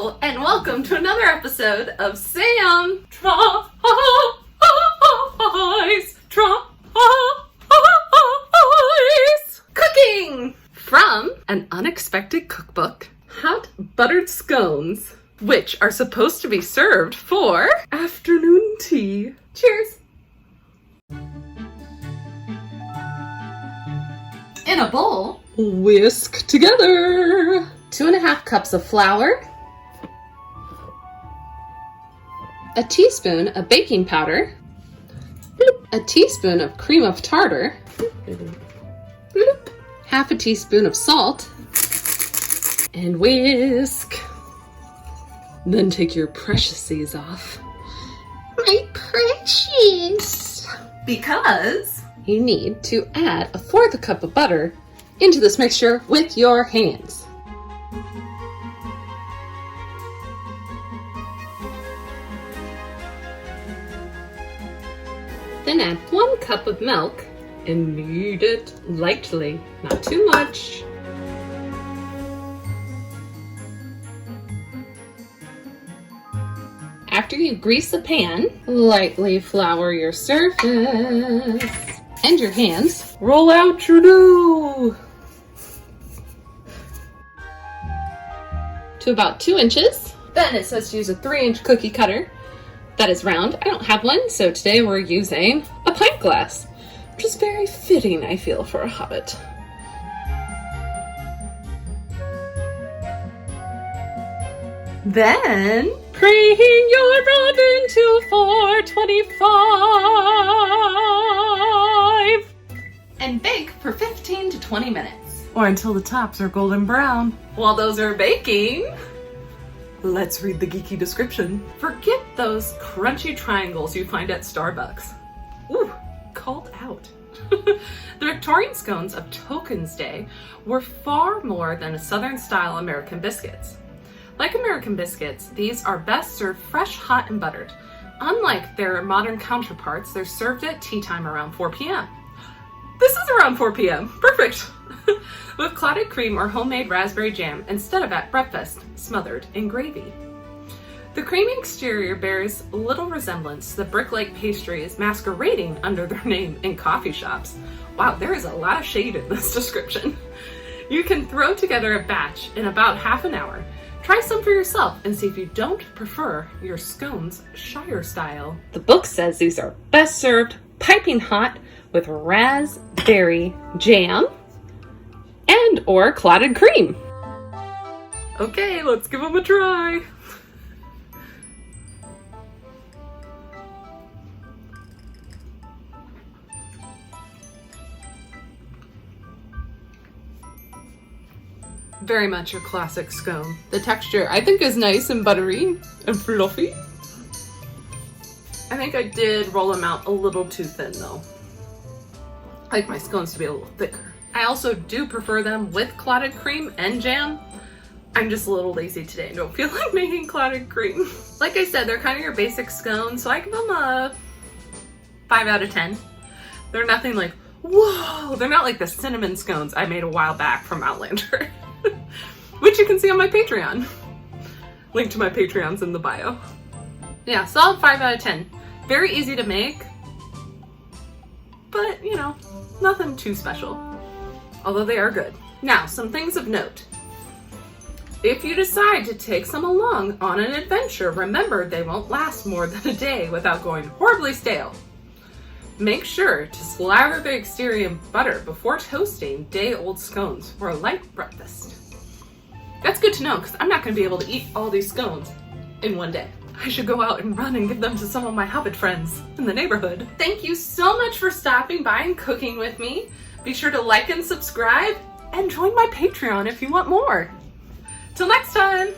Hello, and welcome to another episode of Sam Tries Cooking from An Unexpected Cookbook, Hot Buttered Scones, which are supposed to be served for afternoon tea. Cheers! In a bowl, whisk together 2.5 cups of flour, a teaspoon of baking powder, a teaspoon of cream of tartar, half a teaspoon of salt, and whisk. Then take your preciouses off. My precious! Because you need to add 1/4 cup of butter into this mixture with your hands. Then add 1 cup of milk and knead it lightly, not too much. After you grease the pan, lightly flour your surface and your hands. Roll out your dough to about 2 inches. Then it says to use a 3-inch cookie cutter that is round. I don't have one, so today we're using a pint glass, which is very fitting, I feel, for a hobbit. Then preheat your oven to 425 and bake for 15 to 20 minutes. Or until the tops are golden brown. While those are baking, let's read the geeky description. Forget those crunchy triangles you find at Starbucks. Ooh, called out. The Victorian scones of Tokens Day were far more than Southern-style American biscuits. Like American biscuits, these are best served fresh, hot, and buttered. Unlike their modern counterparts, they're served at tea time around 4 p.m. This is around 4 p.m. Perfect! With clotted cream or homemade raspberry jam instead of at breakfast, smothered in gravy. The creamy exterior bears little resemblance to the brick-like pastries masquerading under their name in coffee shops. Wow, there is a lot of shade in this description. You can throw together a batch in about half an hour. Try some for yourself and see if you don't prefer your scones Shire style. The book says these are best served piping hot with raspberry jam and or clotted cream. Okay, let's give them a try. Very much your classic scone. The texture, I think, is nice and buttery and fluffy. I think I did roll them out a little too thin though. I like my scones to be a little thicker. I also do prefer them with clotted cream and jam. I'm just a little lazy today and don't feel like making clotted cream. Like I said, they're kind of your basic scones, so I give them a 5 out of 10. They're nothing like, whoa! They're not like the cinnamon scones I made a while back from Outlander. Which you can see on my Patreon. Link to my Patreon's in the bio. Yeah, solid 5 out of 10. Very easy to make, but you know, nothing too special. Although they are good. Now, some things of note. If you decide to take some along on an adventure, remember they won't last more than a day without going horribly stale. Make sure to slather the exterior in butter before toasting day-old scones for a light breakfast. That's good to know because I'm not going to be able to eat all these scones in one day. I should go out and run and give them to some of my Hobbit friends in the neighborhood. Thank you so much for stopping by and cooking with me. Be sure to like and subscribe and join my Patreon if you want more. Till next time!